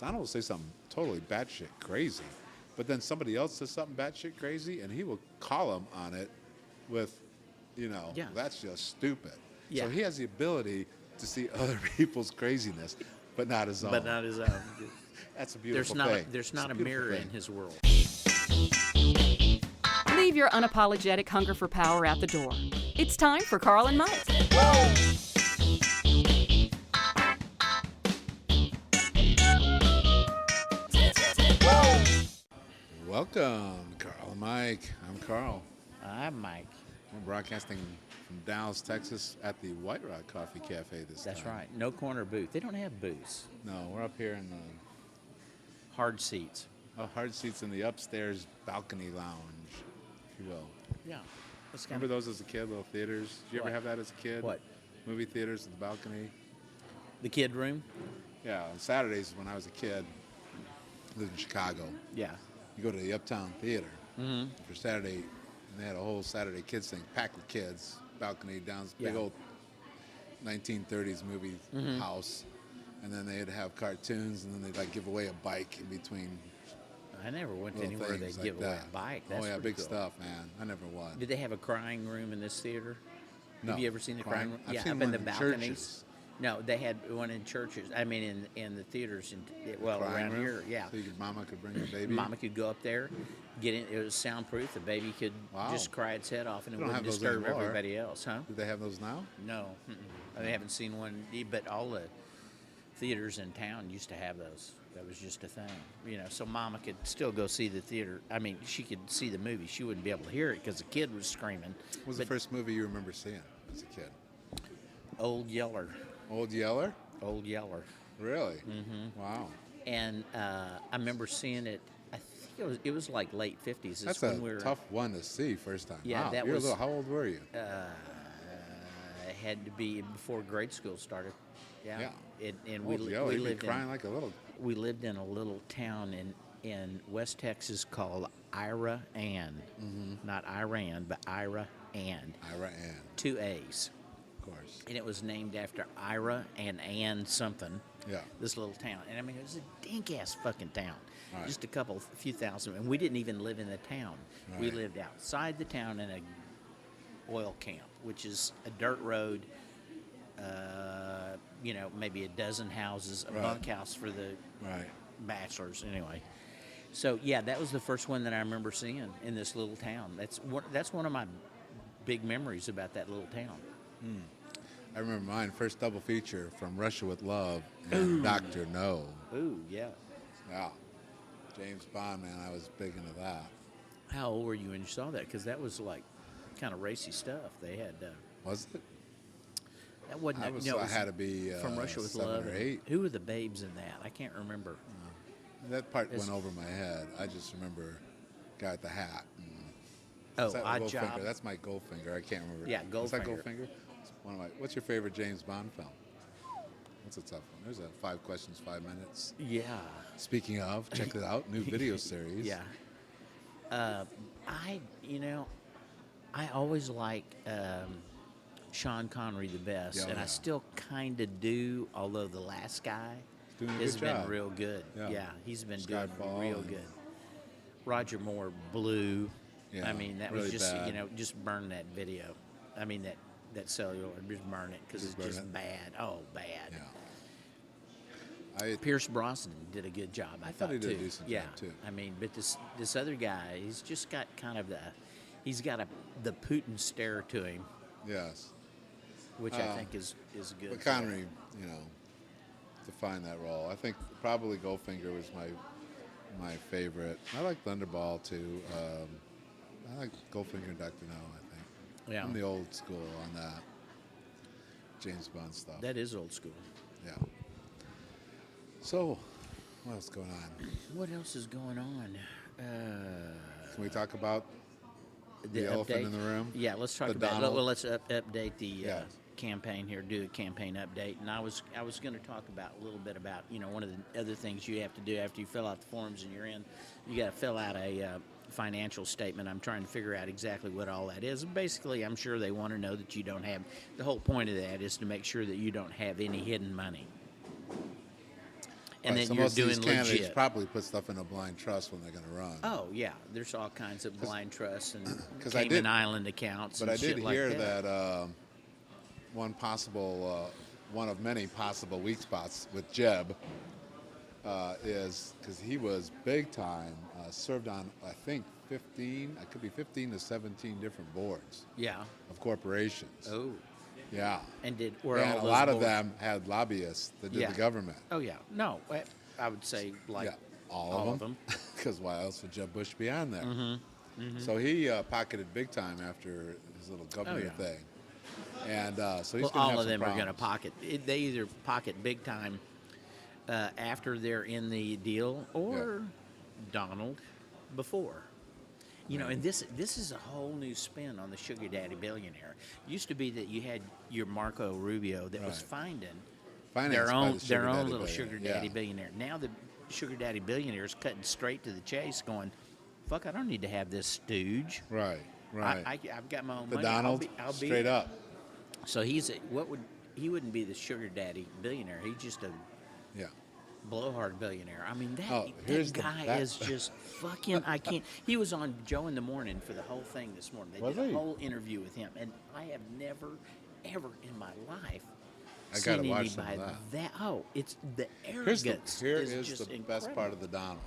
Donald will say something totally batshit crazy, but then somebody else says something batshit crazy, and he will call him on it with, that's just stupid. Yeah. So he has the ability to see other people's craziness, but not his own. But not his own. That's a beautiful thing. There's not a mirror in his world. Leave your unapologetic hunger for power out the door. It's time for Carl and Mike. Welcome, Carl and Mike. I'm Carl. I'm Mike. We're broadcasting from Dallas, Texas at the White Rock Coffee Cafe this time. That's right. No corner booth. They don't have booths. No, we're up here in the Hard seats. hard seats in the upstairs balcony lounge, if you will. Yeah. Remember those as a kid, little theaters? Did you ever have that as a kid? What? Movie theaters at the balcony? The kid room? Yeah, on Saturdays when I was a kid, I lived in Chicago. Yeah. You go to the Uptown Theater Mm-hmm. for Saturday, and they had a whole Saturday kids thing, packed with kids, balcony down this big Yeah. old 1930s movie house, and then they'd have cartoons, and then they'd like give away a bike in between. I never went to Little anywhere things they'd like give away that. a bike. That's oh yeah, pretty big cool. stuff, man. I never won. Did they have a crying room in this theater? No. Have you ever seen the crying room? I've Yeah, seen up in one the in balconies. churches. No, they had one in churches. I mean, in the theaters. Crying Around room? here, yeah. So mama could bring her baby. Mama could go up there, get in. It was soundproof. The baby could Wow. just cry its head off, and it They don't wouldn't have those disturb anymore. everybody else, huh? Do they have those now? No, I haven't seen one. But all the theaters in town used to have those. That was just a thing, So Mama could still go see the theater. I mean, she could see the movie. She wouldn't be able to hear it because the kid was screaming. What was the first movie you remember seeing as a kid? Old Yeller. Old Yeller? Old Yeller. Really? Mm-hmm. Wow. And I remember seeing it. I think it was like late 50s. That's a tough one to see first time. Yeah, wow. that You're was- little. How old were you? It had to be before grade school started. Yeah. And Old Yeller, we you'd be lived crying in, like a little. we lived in a little town in West Texas called Ira Ann. Not Iran, but Ira Ann. Ira Ann, 2 A's. of course. And it was named after Ira and Ann something. Yeah. This little town. And I mean, it was a dink-ass fucking town. Right. Just a few thousand. And we didn't even live in the town. We Right. lived outside the town in a oil camp, which is a dirt road, maybe a dozen houses, a Right. bunkhouse for the Right. bachelors. Anyway. So, yeah, that was the first one that I remember seeing in this little town. That's one of my big memories about that little town. I remember mine, first double feature from Russia with Love and Dr. No. Ooh, yeah. Yeah. James Bond, man, I was big into that. How old were you when you saw that? Because that was like kind of racy stuff. They had Was it? that wasn't. I had to be from Russia with 7 Love. or and 8. Who were the babes in that? I can't remember. That part went over my head. I just remember guy with the hat. Oh, Is that Odd Goldfinger? Job. That's my Goldfinger. I can't remember. Yeah, Is that Goldfinger. Goldfinger? It's one of my. What's your favorite James Bond film? That's a tough one. There's a 5 questions, 5 minutes. Yeah. Speaking of, check it out. New video series. Yeah. I always liked Sean Connery the best, Yeah, and I yeah. still kind of do. Although the last guy Doing a has good been job. real good. Yeah. He's been doing Skyfall real and- good. Roger Moore blew. Yeah, I mean, that really was just bad. just burn that video. I mean that cellular, just burn it because it's Just burn just it. bad. Oh, bad. Yeah. Pierce Brosnan did a good job, I thought he did a too. decent yeah. job, too. I mean, but this other guy, he's just got kind of he's got the Putin stare to him, Yes. which I think is good. But Connery, defined that role. I think probably Goldfinger was my favorite. I like Thunderball too. I like Goldfinger and Dr. No, I think. Yeah. I'm the old school on that James Bond stuff. That is old school. Yeah. So, what else going on? What else is going on? Can we talk about the elephant in the room? Yeah, let's talk The about. Donald? Well, let's update the Yeah. campaign here. Do a campaign update, and I was going to talk about a little bit about one of the other things you have to do after you fill out the forms and you're in. You got to fill out a financial statement. I'm trying to figure out exactly what all that is. Basically, I'm sure they want to know that you don't have. The whole point of that is to make sure that you don't have any hidden money. and Right, then so you're most of doing these candidates legit. probably put stuff in a blind trust when they're going to run. Oh yeah, there's all kinds of blind trusts and 'cause I Cayman did- Island accounts. But and I did shit hear like that one of many possible weak spots with Jeb is because he was big time, served on, I think, 15, it could be 15 to 17 different boards Yeah. of corporations. Oh. Yeah. And were And all a those lot of boards- them had lobbyists that did Yeah. the government. Oh yeah. No, I would say like Yeah, all of them. Because why else would Jeb Bush be on there? So he pocketed big time after his little governor yeah. thing. And so he's well, going to all have of some them are going to problems. pocket. They either pocket big time after they're in the deal, or Donald before. You know, and this is a whole new spin on the sugar daddy billionaire. Used to be that you had your Marco Rubio that was Right. finding Financed by the sugar their own daddy little billionaire. sugar daddy Yeah. billionaire. Now the sugar daddy billionaire is cutting straight to the chase, going, "Fuck, I don't need to have this stooge. Right, right. I've got my own the money. Donald, I'll be straight up. So he wouldn't be the sugar daddy billionaire. He's just a Yeah. blowhard billionaire. I mean, here's that guy is just fucking. I can't. He was on Joe in the Morning for the whole thing this morning. They Was did a he? whole interview with him, and I have never, ever in my life I seen gotta watch some of anybody that. it's the Here's arrogance. here is is just the incredible. best part of the Donald.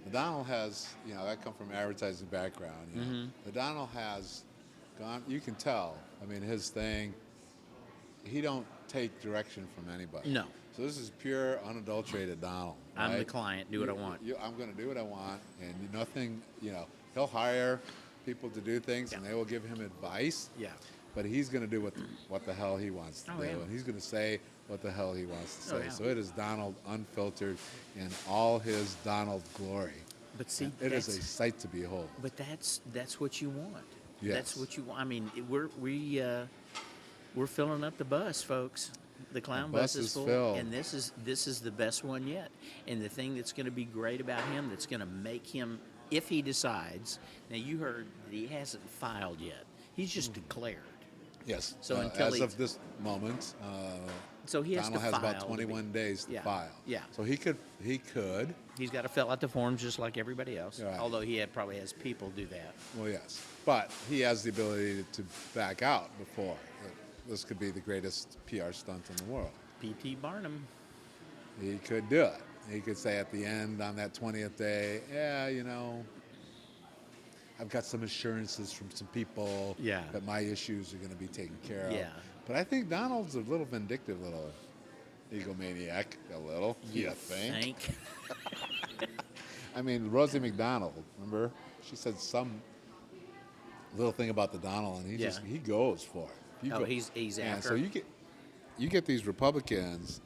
The Donald has, I come from advertising background. Mm-hmm. The Donald has gone. You can tell. I mean, his thing. He don't take direction from anybody. No. So this is pure, unadulterated Donald. I'm the right? client. Do what I want. I'm going to do what I want, and nothing. He'll hire people to do things, and Yeah. they will give him advice. Yeah. But he's going to do what the hell he wants to Oh, do, yeah. and he's going to say what the hell he wants to say. Oh, yeah. So it is Donald unfiltered in all his Donald glory. But see, It is that's- a sight to behold. But that's what you want. Yes. That's what you want. I mean, we're filling up the bus, folks. The clown The bus bus is is full, filled. and this is the best one yet. And the thing that's going to be great about him, that's going to make him, if he decides. Now you heard that he hasn't filed yet. He's just declared. Yes. So until as he- of this moment, So he has Donald to has file about to 21 days to Yeah. file. Yeah. So he could. He's got to fill out the forms just like everybody else. Right. Although he probably has people do that. Well, yes, but he has the ability to back out before. This could be the greatest PR stunt in the world. P.T. Barnum. He could do it. He could say at the end on that 20th day, I've got some assurances from some people Yeah. that my issues are going to be taken care of. Yeah. But I think Donald's a little vindictive, little egomaniac, a little. You think? I mean, Rosie McDonald, remember? She said some little thing about the Donald, and he goes for it. He's And after. so you get these Republicans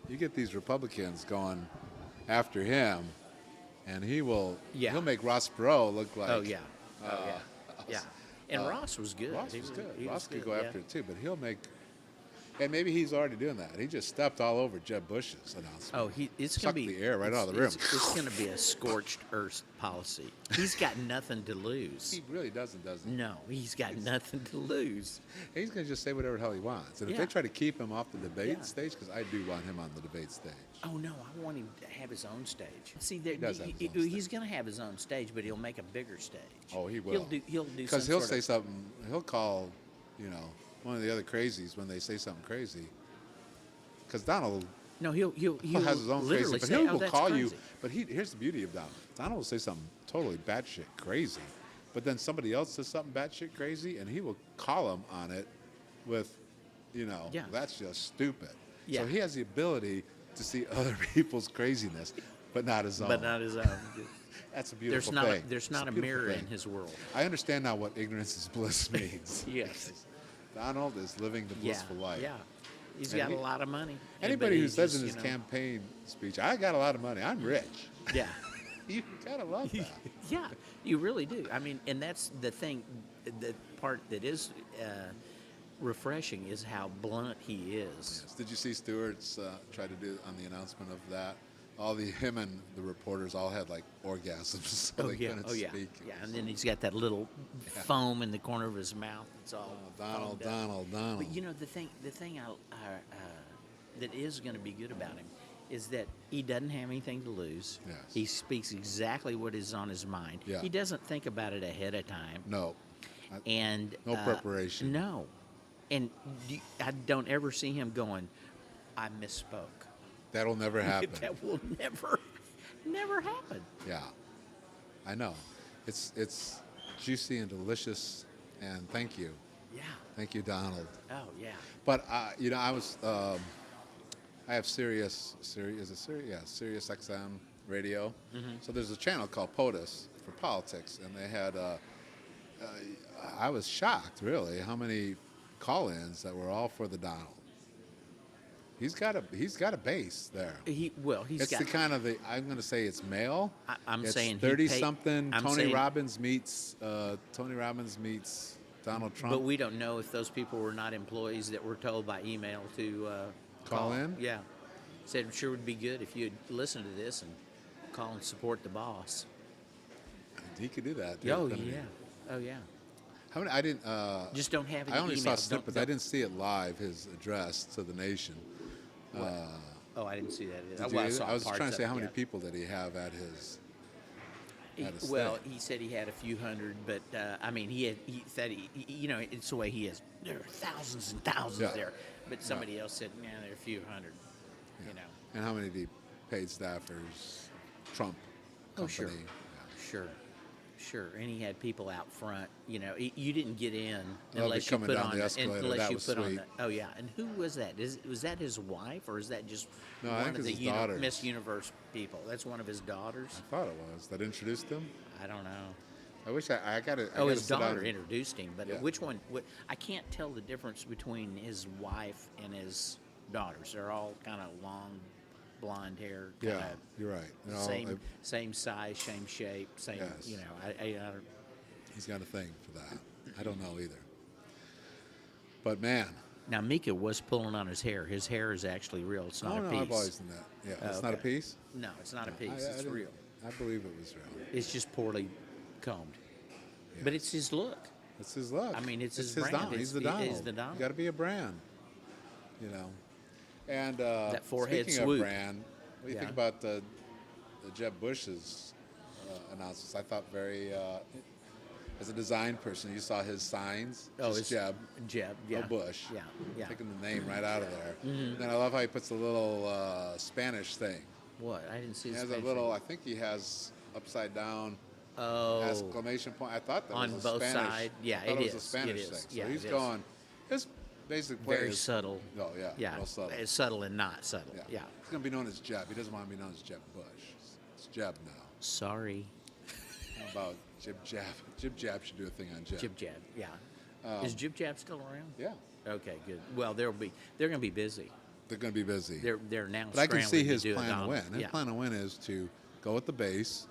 going after him, and he'll make Ross Perot look like. Oh yeah. Yeah. And Ross was good. Ross He was good. he Ross was could good, go yeah. after it too, but he'll make. And maybe he's already doing that. He just stepped all over Jeb Bush's announcement. Oh, it's Sucked going to be the air right out of the rim. It's going to be a scorched earth policy. He's got nothing to lose. He really doesn't, does he? No, he's got nothing to lose. He's going to just say whatever the hell he wants. And if Yeah. they try to keep him off the debate Yeah. stage, because I do want him on the debate stage. Oh no, I want him to have his own stage. See, does have his own he's going to have his own stage, but he'll make a bigger stage. Oh, he will. He'll do Because some he'll sort say of, something. He'll call, one of the other crazies when they say something crazy. Because Donald No, he'll has his own crazy, literally but say, he "Oh, will that's call crazy." you. But here's the beauty of Donald. Donald will say something totally batshit crazy, but then somebody else says something batshit crazy, and he will call him on it with, Yeah. that's just stupid. Yeah. So he has the ability to see other people's craziness, but not his own. But not his own. That's a beautiful There's not thing. there's not It's a beautiful mirror thing. in his world. I understand now what ignorance is bliss means. Yes. Donald is living the blissful life. Yeah. He's And got he- a lot of money. Anybody but who he's says just, in his campaign speech, "I got a lot of money. I'm rich," Yeah. you gotta love that. Yeah, you really do. I mean, and that's the thing, the part that is refreshing is how blunt he is. Yes. Did you see Stewart's try to do on the announcement of that? Him and the reporters all had like orgasms, so they couldn't oh yeah, speak. yeah. And then he's got that little foam in the corner of his mouth. It's all Donald, foamed up. Donald. But the thing that is going to be good about him is that he doesn't have anything to lose. Yes. He speaks exactly what is on his mind. Yeah. He doesn't think about it ahead of time. No. And No preparation. No. And I don't ever see him going, I misspoke. That'll never happen. That will never happen. Yeah. I know. It's juicy and delicious, and thank you. Yeah. Thank you, Donald. Oh, yeah. But I was I have Sirius XM radio. Mm-hmm. So there's a channel called POTUS for politics, and they had. I was shocked, really, how many call-ins that were all for the Donald. He's got a base there. He's It's got the kind of I'm going to say it's male. I'm it's saying 30-something. I'm Tony Robbins meets Donald Trump. But we don't know if those people were not employees that were told by email to Call in? Yeah. Said it sure would be good if you'd listen to this and call and support the boss. He could do that. Oh, couldn't he? yeah. Oh, yeah. How many? I didn't. Just don't have it I only emailed. saw snippets. I Don't- didn't see it live. His address to the nation. Oh, I didn't see that. Did you Well, either? saw I was parts trying to of say it, how many yeah. people did he have at his? At his Well, thing? he said he had a few hundred, but I mean, he said it's the way he is. There are thousands and thousands Yeah. there, but somebody else said, "Man, there are a few hundred." Yeah. You know. And how many paid staffers? Trump Oh, company. sure. Yeah. Sure. And he had people out front. You know, you didn't get in Well, unless you coming put down on the escalator, unless that you was put on sweet. the. Oh yeah. And who was that? Was that his wife or is that just No, I one think of it's the his daughters. Miss Universe people? That's one of his daughters. I thought it was that introduced him. I don't know. I wish I got it. Oh, his daughter introduced him, but Yeah. which one? I can't tell the difference between his wife and his daughters. They're all kind of long, blonde hair. Yeah, Kinda you're right. You know, same size, same shape, same. Yes. You know, I don't. he's got a thing for that. I don't know either. But man, Now Mika was pulling on his hair. His hair is actually real. It's not a piece. I've always done that. Yeah, Oh, it's not a okay. piece. No, it's not a piece. I It's didn't- real. I believe it was real. It's just poorly combed. But it's his look. It's his look. I mean, it's his his brand. Donald. He's the It is Donald. the Donald. You got to be a brand. You know. And That forehead speaking swoop. of brand, what do you think Yeah. about the Jeb Bush's announcements? I thought very. As a design person, you saw his signs. Oh, just it's Jeb. Jeb. No Yeah. Bush. Yeah. Taking the name right out of there. Mm-hmm. And I love how he puts a little Spanish thing. What? I didn't see He his has a face. little. I think he has upside down Oh. exclamation point. I thought that On was a both Spanish. sides. Yeah, I thought it it was is. a Spanish It is. thing. So Yeah, he's it is. going. His basic play Very is subtle. Oh yeah. Yeah. Real subtle. It's subtle and not subtle. Yeah. Yeah. He's gonna be known as Jeb. He doesn't want to be known as Jeb Bush. It's Jeb now. Sorry. How about Jib Jab? Jib Jab should do a thing on Jeb. Jib Jab. Yeah. Is Jib Jab still around? Yeah. Okay, good. Well, they're going to be busy. They're gonna be busy. They're now. But I can see scrambling to his do a plan to Donald. win. His Yeah. plan to win is to go with the base,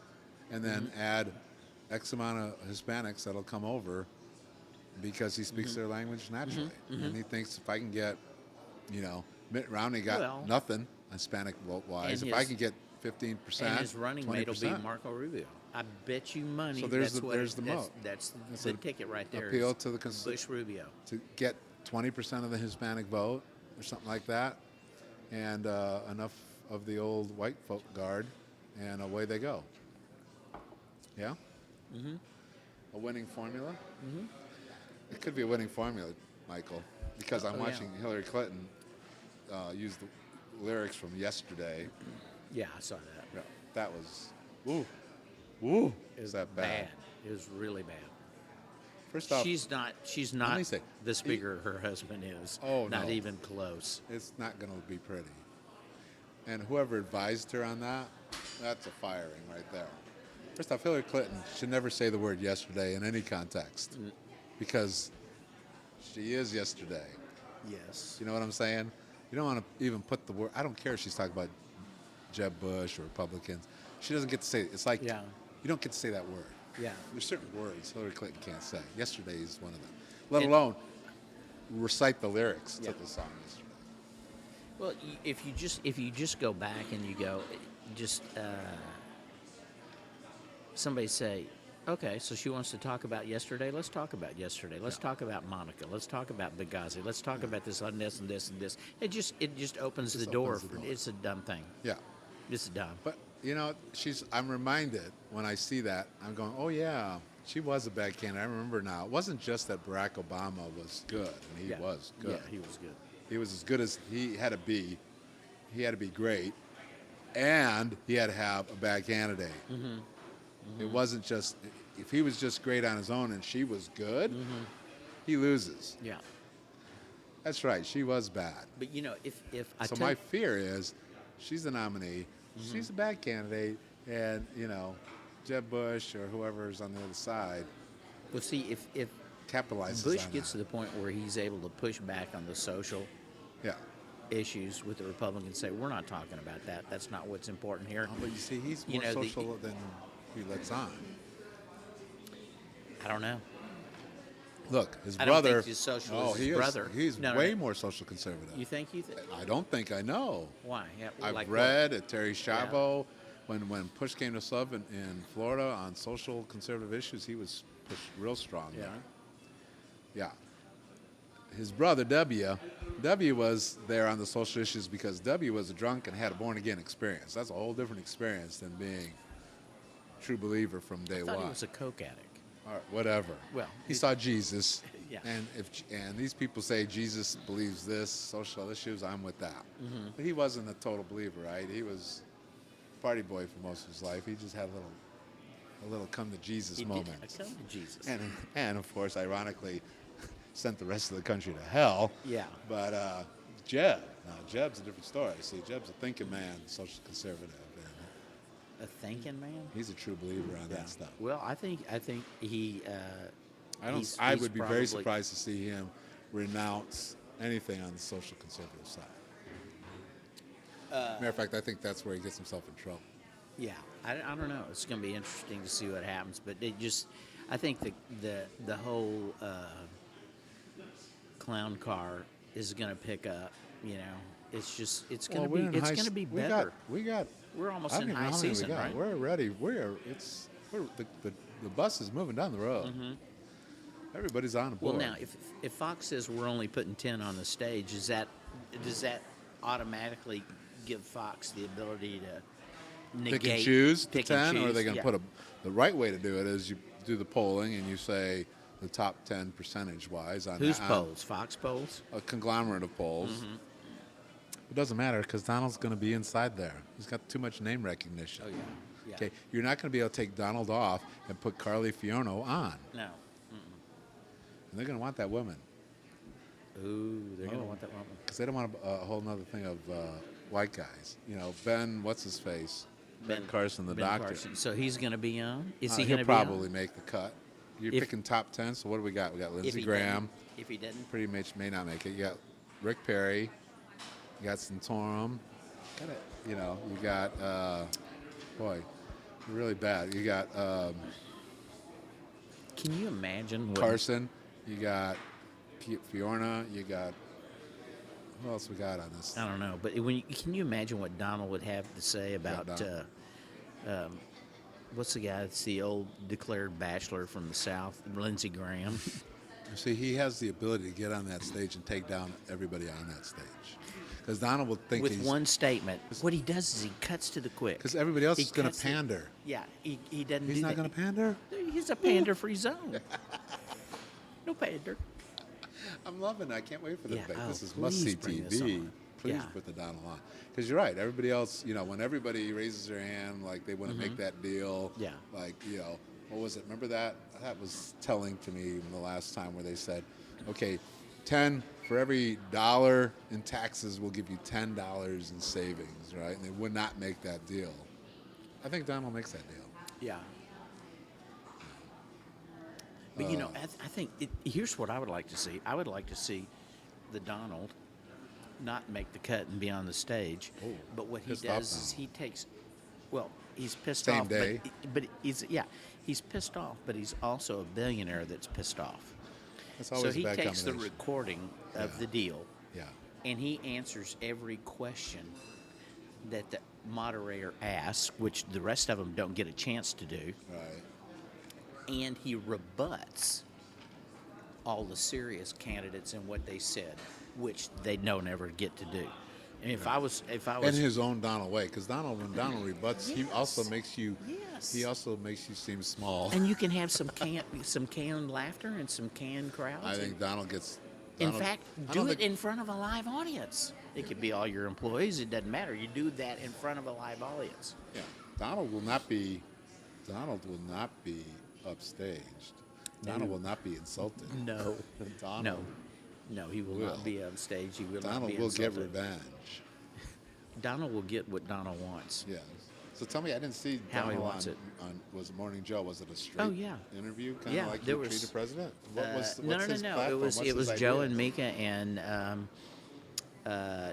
and then Mm-hmm. add X amount of Hispanics that'll come over because he speaks their language naturally. Mm-hmm. And he thinks if I can get, Mitt Romney got Well, nothing Hispanic vote wise. and If I his- can get 15%, And his running mate will be 20%, Marco Rubio. I bet you money. So there's that's the- what, there's the that's, moat. That's That's the an ticket right there. appeal is to the Bush Rubio. to get 20% of the Hispanic vote or something like that, and enough of the old white folk guard, and away they go. Yeah? Mm-hmm. A winning formula? Mm-hmm. It could be a winning formula, Michael, because I'm Oh, yeah. watching Hillary Clinton use the lyrics from yesterday. Yeah, I saw that. Yeah, that was, woo, It was is that bad? It was really bad. First off, She's not me say, the speaker her husband is. Oh, Not no. even close. it's not going to be pretty. And whoever advised her on that, that's a firing right there. First off, Hillary Clinton should never say the word yesterday in any context because she is yesterday. Yes. You know what I'm saying? You don't want to even put the word. I don't care if she's talking about Jeb Bush or Republicans. She doesn't get to say it. It's like Yeah. you don't get to say that word. Yeah. There's certain words Hillary Clinton can't say. Yesterday is one of them. Let And- alone recite the lyrics Yeah. to the song yesterday. Well, if you just go back and you go, just somebody say, Okay, so she wants to talk about yesterday. Let's talk about yesterday. Let's talk about Monica. Let's talk about Benghazi. Let's talk about this and this and this and this. It just opens the door. opens the door. It's a dumb thing. Yeah. It's dumb. But I'm reminded when I see that, I'm going, oh yeah, she was a bad candidate. I remember now. It wasn't just that Barack Obama was good, and he was good. Yeah, he was good. He was as good as he had to be. He had to be great, and he had to have a bad candidate. It wasn't just if he was just great on his own and she was good, he loses. Yeah. That's right. She was bad. But if I So tell my fear is, she's the nominee. She's a bad candidate, and Jeb Bush or whoever's on the other side well, see if capitalizes Bush on gets that. to the point where he's able to push back on the social Yeah. issues with the Republicans, say we're not talking about that. That's not what's important here. But you see, he's You more know, social than he lets on. I don't know. Look, his I don't brother. think he's social oh, as he his is. brother. He's No, way no. more social conservative. You think I don't think I know. why? Yeah, I've like read at Terry Schiavo when push came to shove in Florida on social conservative issues, he was pushed real strong Yeah. there. Yeah. His brother W was there on the social issues because W was a drunk and had a born again experience. That's a whole different experience than being a true believer from day I thought one. he was a coke addict. All right, whatever. Well, he saw Jesus. Yeah. And these people say Jesus believes this, social issues, I'm with that. But he wasn't a total believer, right? He was a party boy for most of his life. He just had a little come to Jesus He moment. did. I come to Jesus. And of course, ironically, sent the rest of the country to hell. Yeah. But Jeb's a different story. See, Jeb's a thinking man, social conservative, and A thinking man. he's a true believer on that stuff. Well, I think he. I he's would be very probably- surprised to see him renounce anything on the social conservative side. Matter of fact, I think that's where he gets himself in trouble. Yeah, I don't know. It's going to be interesting to see what happens, but I think the whole clown car is going to pick up. It's going to be better. We're almost in high season, right? We're ready. The bus is moving down the road. Everybody's on board. Well, now if Fox says we're only putting 10 on the stage, does that automatically give Fox the ability to negate, pick and choose the pick and 10, or are they choose? going to put the right way to do it is you do the polling and you say the top 10 percentage-wise on Whose on polls? Fox polls? a conglomerate of polls. It doesn't matter because Donald's going to be inside there. He's got too much name recognition. Oh yeah. Okay, you're not going to be able to take Donald off and put Carly Fiorno on. No. And they're going to want that woman Ooh, they're going to want that one. because they don't want a whole other thing of white guys. Ben, what's his face? Ben Carson, the Ben doctor. Carson. So he's going to be on? Is he He'll going to be on? probably make the cut. You're If- picking top 10, so what do we got? We got If Lindsey he Graham. didn't- If he didn't? Pretty much may not make it. You got Rick Perry. You got Santorum. You got, boy, you're really bad. You got Can you imagine what Carson. You got Fiorna. You got, who else we got on this? I don't know, but can you imagine what Donald would have to say about Donald. what's the guy that's the old declared bachelor from the South, Lindsey Graham? See, he has the ability to get on that stage and take down everybody on that stage. Because Donald will think With one statement. What he does is he cuts to the quick. because everybody else He is going cuts to it- pander. Yeah, he doesn't He's do not that. going to pander? He's a pander-free zone. No pander. I'm loving it. I can't wait for the Yeah, debate. oh, This is please must-see bring this TV. on. Please Yeah. put the Donald on. Because you're right. Everybody else, when everybody raises their hand, like they want to make that deal. Yeah. Like, what was it? Remember that? That was telling to me the last time where they said, okay, 10 for every dollar in taxes, we'll give you $10 in savings, right? And they would not make that deal. I think Donald makes that deal. Yeah. But I think here's what I would like to see. I would like to see the Donald not make the cut and be on the stage. Oh, but what he pissed off does is Donald. he takes, he's pissed Same off. day. But he's pissed off. But he's also a billionaire that's pissed off. That's So always he a bad takes the combination. recording of Yeah. the deal, Yeah. and he answers every question that the moderator asks, which the rest of them don't get a chance to do. Right. and he rebuts all the serious candidates and what they said, which they don't ever get to do. And if I was in his own Donald way, because when Donald rebuts, he also makes you seem small. and you can have some canned laughter and some canned crowds. I think Donald gets. In fact, do it in front of a live audience. It could be all your employees. It doesn't matter. You do that in front of a live audience. Yeah, Donald will not be upstaged. Donald will not be insulted. No, Donald. No, he will not be on stage. He will Donald not be will insulted. get revenge. Donald will get what Donald wants. Yes. So tell me, I didn't see How he Donald wants it. on was it Morning Joe? Was it a straight interview, kind of Yeah, like there you was- treat the president? What's No. his It platform? was What's it was his Joe idea? and Mika and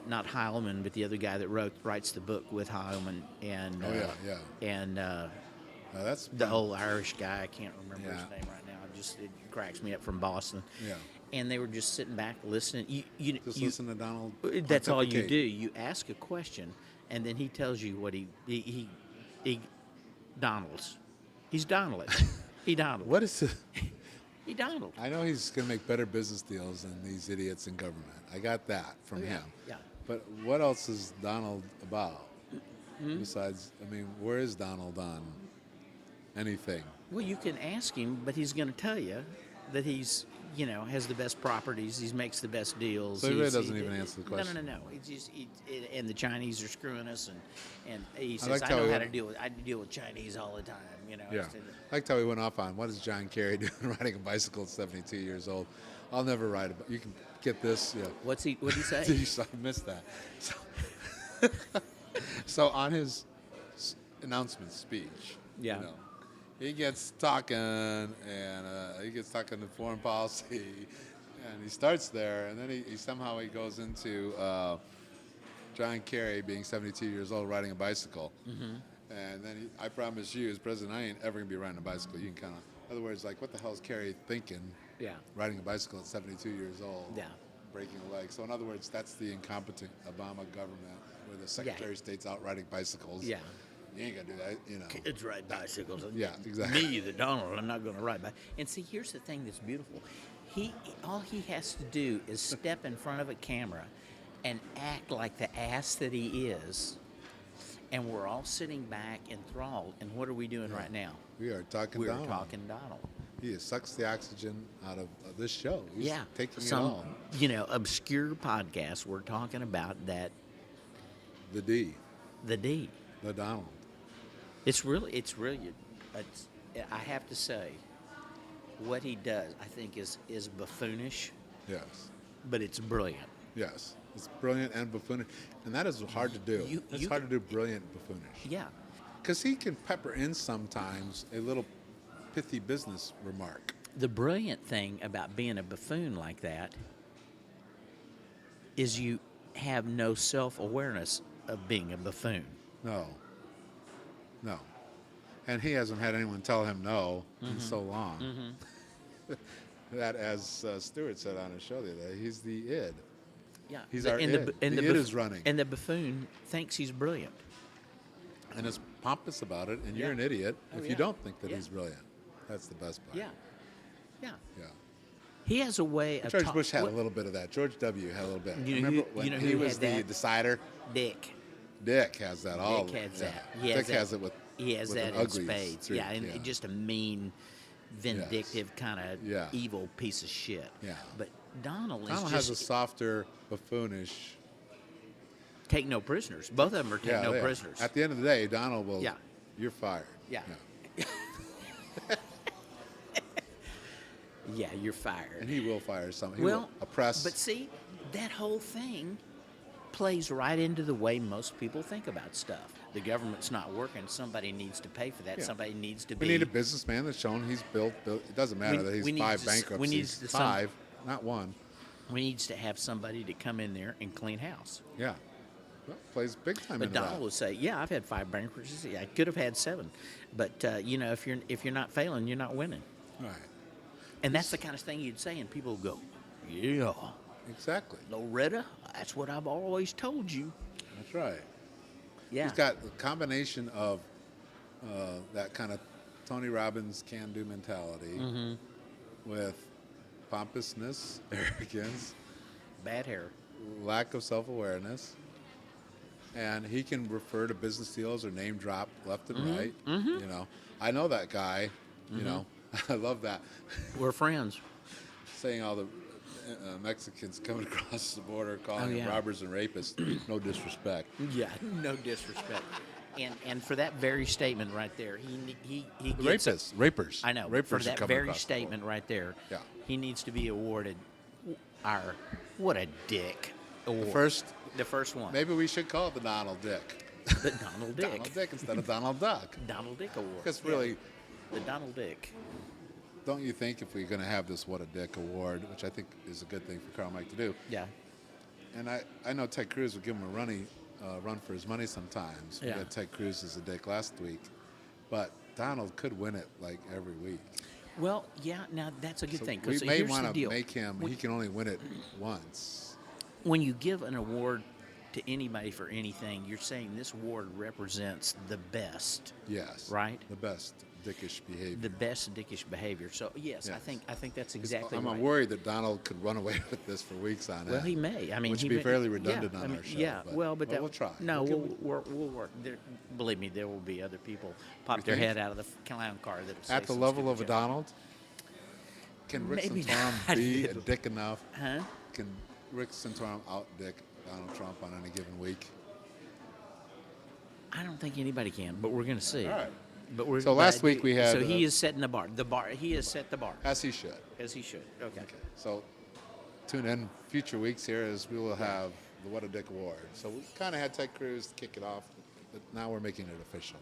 not Heilman, but the other guy that writes the book with Heilman and and That's the whole Irish guy. I can't remember his Yeah. name right now. It cracks me up from Boston. Yeah. And they were just sitting back listening. You listen to Donald. That's all you pontificate. do. You ask a question, and then he tells you what he Donalds. He's Donald. He Donald. What is it? He Donald. I know he's going to make better business deals than these idiots in government. I got that from him. Yeah. But what else is Donald about? Besides, I mean, where is Donald on anything? Well, you can ask him, but he's going to tell you that he's, has the best properties. He makes the best deals. So he really doesn't even answer the question. No. And the Chinese are screwing us, and he says, liked I how know he how went- to deal with. I deal with Chinese all the time. Yeah. I liked how he went off on what is John Kerry doing riding a bicycle at 72 years old? I'll never ride a bike. You can get this. Yeah. What'd he say? I missed that. So on his announcement speech, Yeah. he gets talking and to foreign policy, and he starts there, and then he somehow goes into John Kerry being 72 years old riding a bicycle, and then I promise you, as president, I ain't ever gonna be riding a bicycle. You can count on. In other words, like, what the hell is Kerry thinking? Yeah. Riding a bicycle at 72 years old. Yeah. Breaking a leg. So in other words, that's the incompetent Obama government, where the Secretary of State's out riding bicycles. Yeah. You ain't gonna do that, Kids ride bicycles. Yeah, exactly. Me, the Donald, I'm not going to ride bike. And see, here's the thing that's beautiful. All he has to do is step in front of a camera and act like the ass that he is, and we're all sitting back enthralled. And what are we doing right now? We are talking We're Donald. talking Donald. He sucks the oxygen out of this show. He's taking it Some all. obscure podcast. We're talking about that. The D. The D. The Donald. It's I have to say, what he does, I think, is buffoonish, Yes. but it's brilliant. Yes. It's brilliant and buffoonish. And that is hard to do. It's hard to do brilliant buffoonish. Yeah. Because he can pepper in sometimes a little pithy business remark. The brilliant thing about being a buffoon like that is you have no self-awareness of being a buffoon. No. And he hasn't had anyone tell him no in so long. That, as Stewart said on his show the other day, he's the id. Yeah. He's our id. The id is running. And the buffoon thinks he's brilliant. And is pompous about it, and you're Yeah. an idiot if yeah. you don't think that Yeah. he's brilliant. That's the best part. Yeah. Yeah. Yeah. He has a way of George Bush had a little bit of that. George W. had a little bit. You know Remember who- when you know he who was had the that? decider? Dick. Dick has that all. Dick has yeah. that. Dick has it with. He has with that an in ugly spades. streak, Yeah, and just a mean, vindictive kind of Yeah. evil piece of shit. Yeah. But Donald is Donald just has a softer, buffoonish. take no prisoners. Both of them are take Yeah, no yeah. prisoners. At the end of the day, Donald will. Yeah. You're fired. Yeah. Yeah, you're fired. And he will fire someone. He Well, will oppress. but see, that whole thing plays right into the way most people think about stuff. The government's not working. Somebody needs to pay for that. Yeah. Somebody needs to we be. need a businessman that's shown he's built. It doesn't matter that he's we need 5 to- bankruptcies. we need to 5, not 1. We needs to have somebody to come in there and clean house. Yeah. Well, plays big time But into Donald that. would say, "Yeah, I've had 5 bankruptcies. Yeah, I could have had 7, but if you're not failing, you're not winning." Right. And that's the kind of thing you'd say, and people would go, "Yeah, Exactly. Loretta, that's what I've always told you." That's right. Yeah, He's got a combination of that kind of Tony Robbins' can-do mentality with pompousness, arrogance, Bad hair. lack of self-awareness, and he can refer to business deals or name drop left and right. You know, I know that guy. You know, I love that. We're friends. Saying all the Mexicans coming across the border, calling them yeah. robbers and rapists. No disrespect. Yeah, no disrespect. And for that very statement right there, he gets Rapists, rapers. I know. Rapers For are that coming very across the statement right there, Yeah. he needs to be awarded our what a dick award. The The first one. Maybe we should call it the Donald Dick. The Donald Dick. Donald Dick instead of Donald Duck. Donald Dick award. Because really, The Donald Dick. don't you think if we're going to have this What a Dick award, which I think is a good thing for Carl Mike to do, Yeah. and I know Ted Cruz would give him a run for his money sometimes. We Yeah. got Ted Cruz as a dick last week, but Donald could win it like every week. Well, yeah. Now that's a good So thing we because may here's want the to deal. make him. He can only win it once. When you give an award to anybody for anything, you're saying this award represents the best, Yes. Right. The best dickish behavior. the best dickish behavior. So yes, Yes. I think that's 'Cause exactly I'm right. worried that Donald could run away with this for weeks on end. Well, he may. I mean, which he would be may, fairly redundant yeah, on I mean, our show. Yeah. but, Well, but that, we'll try. No, We'll we'll work. There, believe me, there will be other people pop You their think? head out of the clown car that at the level of a Donald, can Rick Maybe Santorum not. be a dick enough? Huh? Can Rick Santorum out-dick Donald Trump on any given week? I don't think anybody can, but we're going to see. All right. But we're, So last week we had, So he is setting the bar. He has set the bar As he should. as he should. Okay. Okay. So tune in future weeks here as we will have the What a Dick Award. So we kind of had Ted Cruz to kick it off, but now we're making it official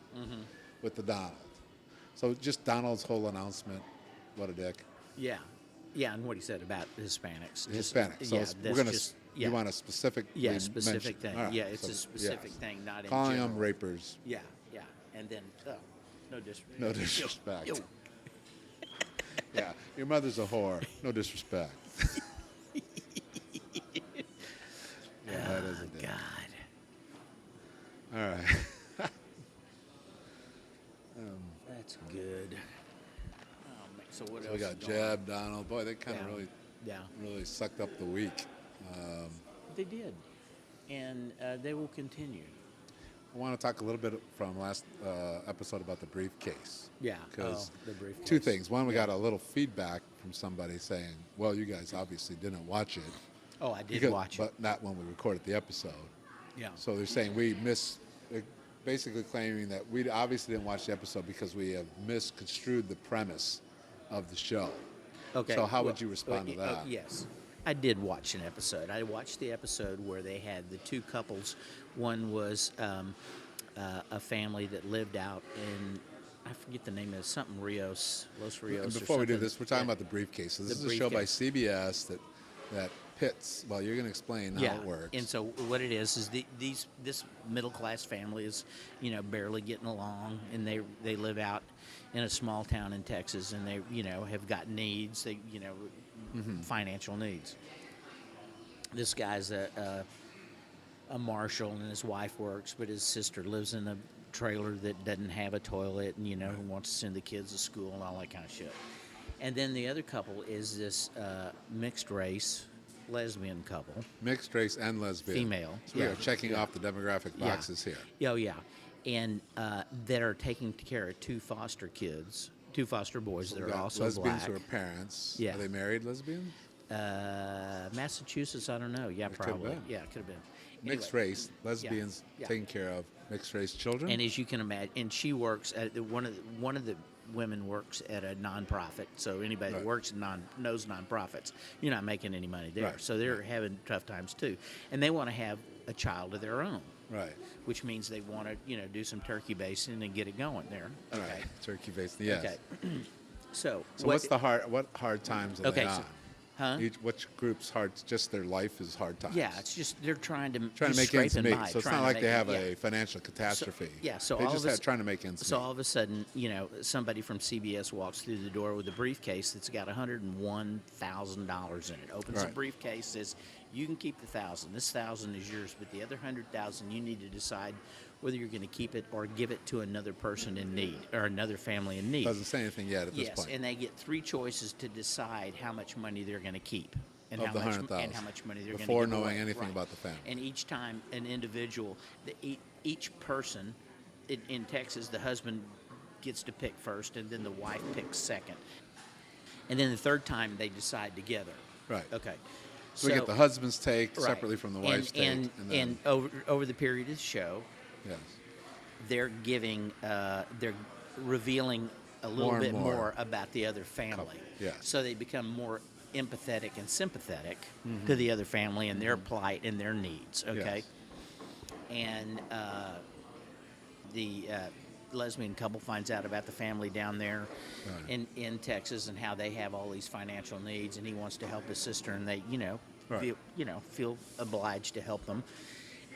with the Donald. So just Donald's whole announcement, What a Dick. Yeah. Yeah, and what he said about Hispanics. Hispanic. So yeah, we're that's gonna. just, You want a specific. specific thing. All right. Yeah, it's So, a specific yes. thing, not in Calling general. them rapers. Yeah, yeah, and then no disrespect. No disrespect. Yo. Yeah, your mother's a whore. No disrespect. Yeah, that is a dick. God. All right. That's good. Oh, man. So what So else? we got is going on? Jeb, Donald. Boy, they kind of Yeah. really sucked up the week. They did, and they will continue. I want to talk a little bit from last episode about the briefcase. Yeah. Because the briefcase. two things. One, we got a little feedback from somebody saying, well, you guys obviously didn't watch it. Oh, I did watch it. But not when we recorded the episode. Yeah. So they're saying they're basically claiming that we obviously didn't watch the episode because we have misconstrued the premise of the show. Okay. So how would you respond to that? Yes. I did watch an episode. I watched the episode where they had the two couples. One was a family that lived out in, I forget the name of it, something Rios, Los Rios. And or before we do something. this, we're talking Yeah. about the briefcase. So this The is a show by Briefcase. CBS that pits. Well, you're going to explain how it works. And so what it is this middle class family is, barely getting along, and they live out in a small town in Texas, and they have got needs. They financial needs. This guy's a marshal, and his wife works, but his sister lives in a trailer that doesn't have a toilet, and who wants to send the kids to school and all that kind of shit. And then the other couple is this mixed race lesbian couple. Mixed race and lesbian. Female. So we Yeah. are checking off the demographic Yeah. boxes here. Oh, yeah. And that are taking care of two foster kids, two foster boys that We are got also lesbians black. who are parents. Yeah. Are they married lesbians? Massachusetts, I don't know. Yeah, It could've probably. been. Yeah, it could have been. Mixed Anyway, race, lesbians Yeah. taking care of mixed race children. And as you can imagine, and she works at one of the women works at a nonprofit. So anybody that Right. works in knows nonprofits. You're not making any money there. Right. So they're having tough times too, and they want to have a child of their own. Right. Which means they want to do some turkey basing and get it going there. Okay. Right. Turkey based. Yes. Okay. So So what hard times are Okay, they so- on? Huh? Which group's hard? Just their life is hard times. Yeah, it's just they're trying to Trying to make ends scraping meet. by, So it's trying not to like make they it- have yeah. a financial catastrophe. So they all just of a had trying to make ends So meet. all of a sudden, somebody from CBS walks through the door with a briefcase that's got $101,000 in it. Opens the Right. briefcase, says, "You can keep the 1,000. This 1,000 is yours, but the other 100,000, you need to decide whether you're going to keep it or give it to another person in need or another family in need. Doesn't say anything yet at this Yes, point. and they get 3 choices to decide how much money they're going to keep. And Of how the much 100,000 and how much money they're going to before give knowing away. anything Right. about the family. And each time an individual, each person in Texas, the husband gets to pick first, and then the wife picks second, and then the third time they decide together. Right. Okay. So we get the husband's take right. separately from the wife's take. And then, over the period of the show, yes. they're giving, they're revealing a little More and bit more. more about the other family. Yes. So they become more empathetic and sympathetic to the other family and their plight and their needs. Okay. Yes. And the lesbian couple finds out about the family down there Right. in Texas and how they have all these financial needs, and he wants to help his sister, and they Right. feel obliged to help them.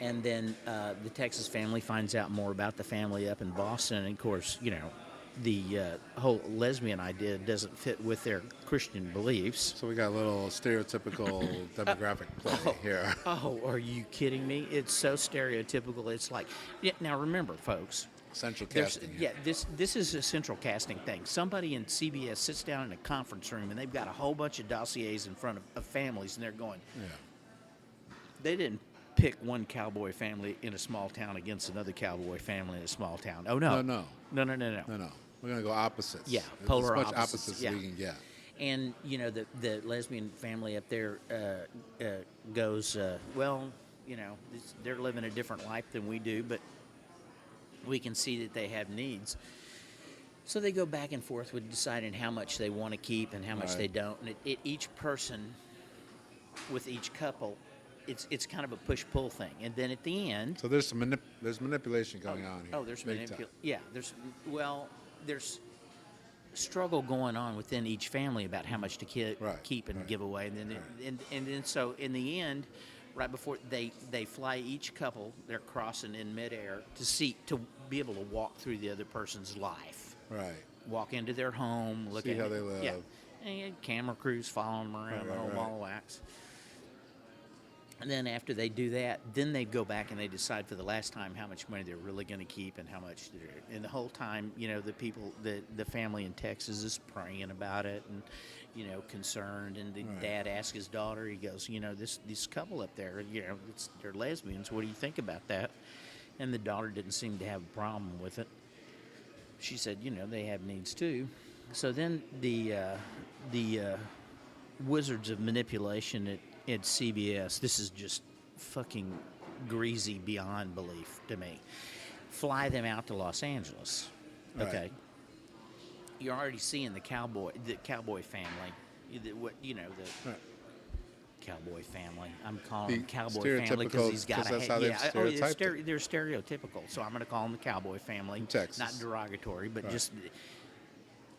And then the Texas family finds out more about the family up in Boston, and of course, the whole lesbian idea doesn't fit with their Christian beliefs. So we got a little stereotypical demographic play here. Oh, are you kidding me? It's so stereotypical. It's like, now remember, folks. Central There's- casting. Yeah, this is a central casting thing. Somebody in CBS sits down in a conference room and they've got a whole bunch of dossiers in front of families, and they're going, Yeah. they didn't pick one cowboy family in a small town against another cowboy family in a small town. Oh no, No. no. No. We're gonna go opposites. Yeah, As polar much opposites, opposites yeah. as we can get. And the lesbian family up there goes, well, they're living a different life than we do, but we can see that they have needs. So they go back and forth with deciding how much they want to keep and how much Right. they don't. And each person, with each couple, it's kind of a push-pull thing. And then at the end, So there's some there's manipulation going on here. oh, there's big manipulation. time. Yeah, there's struggle going on within each family about how much to Right, keep and right, give away, and then and then so in the end, right before they fly each couple, they're crossing in midair to be able to walk through the other person's life, Right. walk into their home, look See at how it. they live. Yeah, and camera crews following them around the whole right. ball of wax. And then after they do that, then they go back and they decide for the last time how much money they're really going to keep and how much they're. And the whole time, the people, the family in Texas is praying about it and, concerned. And the Right. dad asks his daughter, he goes, this couple up there, they're lesbians. What do you think about that? And the daughter didn't seem to have a problem with it. She said, they have needs too. So then the wizards of manipulation at CBS, this is just fucking greasy beyond belief to me, fly them out to Los Angeles. Right. Okay. You're already seeing the cowboy family. Right. Cowboy family. I'm calling him The cowboy family because stereotypical- he's got 'cause a that's how they've stereotyped they're stereotypical. So I'm going to call them the cowboy family. In Texas. Not derogatory, but Right. just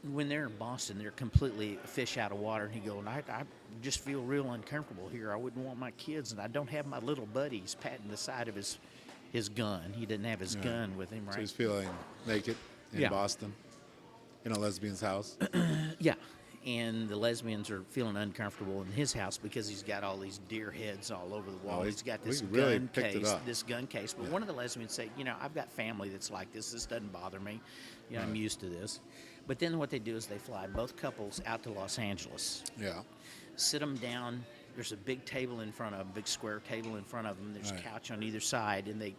when they're in Boston, they're completely fish out of water. And he goes, I just feel real uncomfortable here. I wouldn't want my kids, and I don't have my little buddies patting the side of his gun. He didn't have his Right. gun with him, right? So he's feeling naked in Yeah. Boston, in a lesbian's house. Yeah, and the lesbians are feeling uncomfortable in his house because he's got all these deer heads all over the wall. Oh, He's got we this really gun picked it case. up. This gun case. But one of the lesbians say, I've got family that's like this. This doesn't bother me. I'm Right. used to this. But then what they do is they fly both couples out to Los Angeles, Yeah. sit them down. There's a big table in front of them, big square table in front of them. There's Right. a couch on either side, and they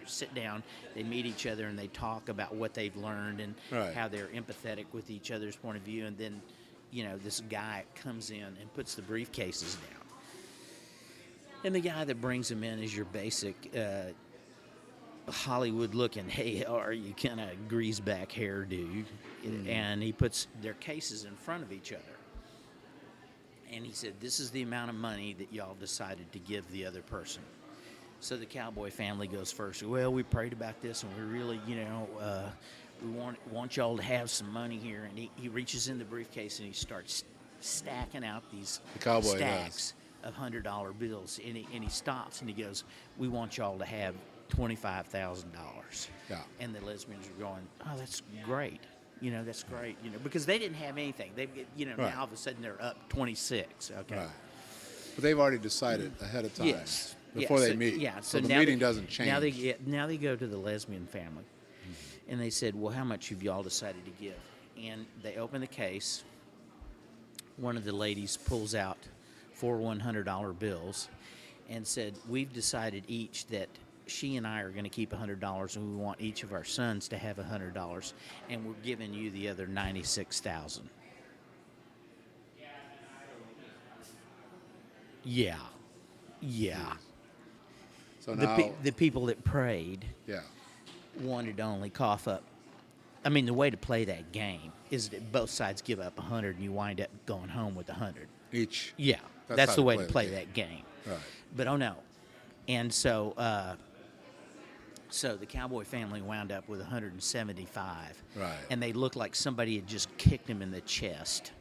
sit down, they meet each other, and they talk about what they've learned and Right. how they're empathetic with each other's point of view. And then, this guy comes in and puts the briefcases down. And the guy that brings them in is your basic Hollywood-looking, hey, are you kind of greaseback hairdo? And he puts their cases in front of each other. And he said, this is the amount of money that y'all decided to give the other person. So the cowboy family goes first. Well, we prayed about this, and we really, we want y'all to have some money here. And he reaches in the briefcase, and he starts stacking out these The cowboy stacks of $100 bills. And he stops, and he goes, we want y'all to have $25,000. Yeah. And the lesbians are going, oh, that's great. That's great. Because they didn't have anything. They, Right. now all of a sudden they're up 26. Okay. Right. But they've already decided ahead of time. Yes. before they meet. Yeah, so the now meeting doesn't change. Now they go to the lesbian family, and they said, "Well, how much have y'all decided to give?" And they open the case. One of the ladies pulls out 4 $100 bills, and said, "We've decided each that she and I are going to keep $100, and we want each of our sons to have $100, and we're giving you the other 96,000." Yeah. So now, The people that prayed yeah, wanted to only cough up. I mean, the way to play that game is that both sides give up 100, and you wind up going home with 100. each. Yeah, That's that's how the to way play to the play game. that game. Right. But oh no, and so so the Cowboy family wound up with 175. Right. And they looked like somebody had just kicked them in the chest.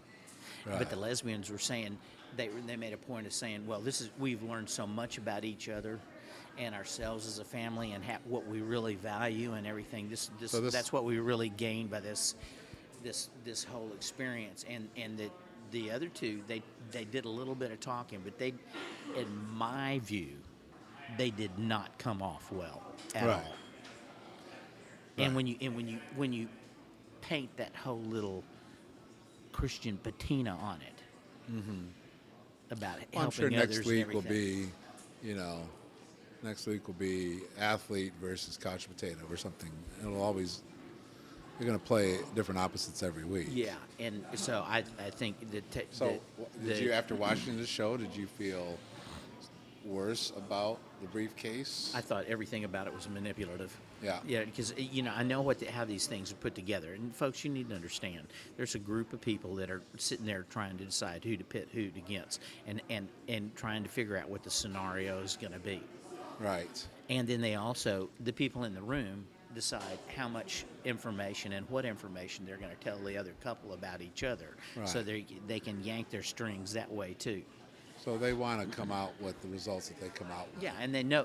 Right. But the lesbians were saying they made a point of saying, well, we've learned so much about each other and ourselves as a family and what we really value and everything. That's what we really gained by this whole experience. And the other two, they did a little bit of talking, but they, in my view, they did not come off well at Right. all. And when you paint that whole little Christian patina on it about Well, I'm helping sure others next week and will everything. be, next week will be athlete versus couch potato or something. It'll always, you're going to play different opposites every week. Yeah, and so I think Did you, after watching the show, did you feel worse about the briefcase? I thought everything about it was manipulative. Yeah. Yeah, because I know how these things are put together, and folks, you need to understand. There's a group of people that are sitting there trying to decide who to pit who against, and trying to figure out what the scenario is going to be. Right. And then the people in the room decide how much information and what information they're going to tell the other couple about each other, Right. so they can yank their strings that way too. So they want to come out with the results that they come out with. Yeah, and they know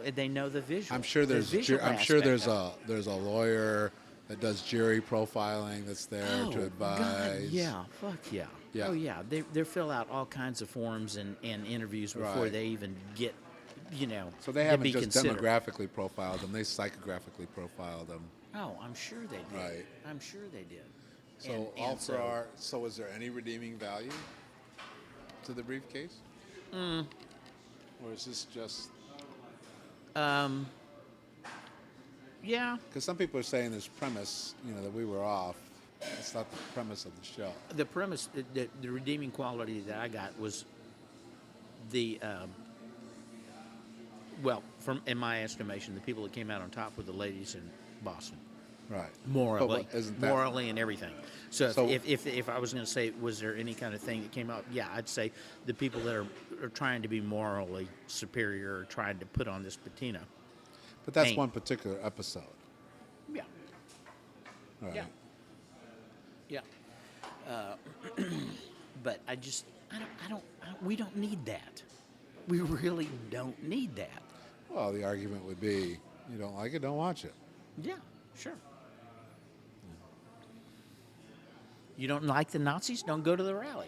the visual. I'm sure there's there's a lawyer that does jury profiling that's there to advise. God, yeah, fuck yeah. Yeah. Oh yeah, they fill out all kinds of forms and interviews before Right. they even get, So they to haven't be just considered. demographically profiled them; they psychographically profiled them. Oh, I'm sure they did. Right. I'm sure they did. So is there any redeeming value to the briefcase? Or is this just? Yeah. Because some people are saying this premise, that we were off. It's not the premise of the show. The premise, the redeeming quality that I got was in my estimation, the people that came out on top were the ladies in Boston. Right. Morally, But isn't that, morally, and everything. So if I was going to say, was there any kind of thing that came out? Yeah, I'd say the people that are trying to be morally superior are trying to put on this patina. But that's ain't. one particular episode. Yeah. Right. Yeah. But I don't. We don't need that. We really don't need that. Well, the argument would be, you don't like it, don't watch it. Yeah, sure. You don't like the Nazis? Don't go to the rally.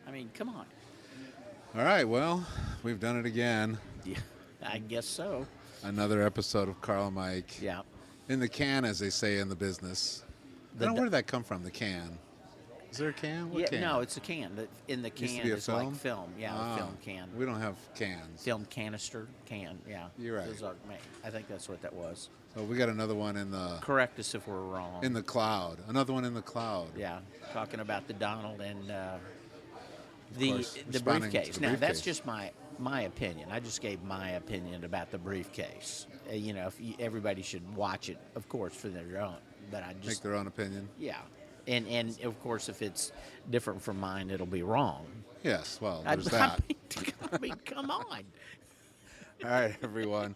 I mean, come on. All right, well, we've done it again. Yeah, I guess so. Another episode of Carl and Mike. Yeah. In the can, as they say in the business. I don't know where did that come from, the can? Is there a can? What can? No, it's a can. In the Used to can be a is like film? film. Yeah, a film can. We don't have cans. Film canister can. Yeah. You're right. Those are, I think that's what that was. So we got another one in the Correct us if we're wrong. in the cloud. Another one in the cloud. Yeah, talking about the Donald and course, the responding to briefcase. the Now that's briefcase. just my opinion. I just gave my opinion about the briefcase. Everybody should watch it, of course, for their own. But I Make just their own opinion. yeah, and of course, if it's different from mine, it'll be wrong. Yes, well, there's that. I mean, come on. All right, everyone.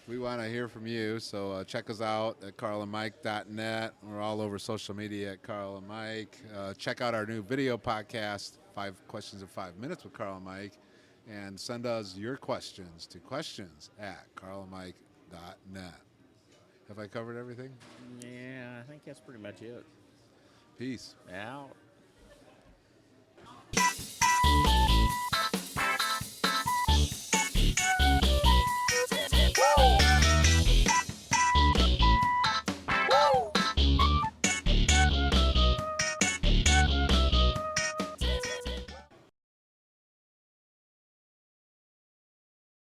We want to hear from you, so check us out at carlandmike.net. We're all over social media at Carl and Mike. Check out our new video podcast, 5 Questions in 5 Minutes with Carl and Mike, and send us your questions to questions@carlandmike.net. Have I covered everything? Yeah, I think that's pretty much it. Peace. Out.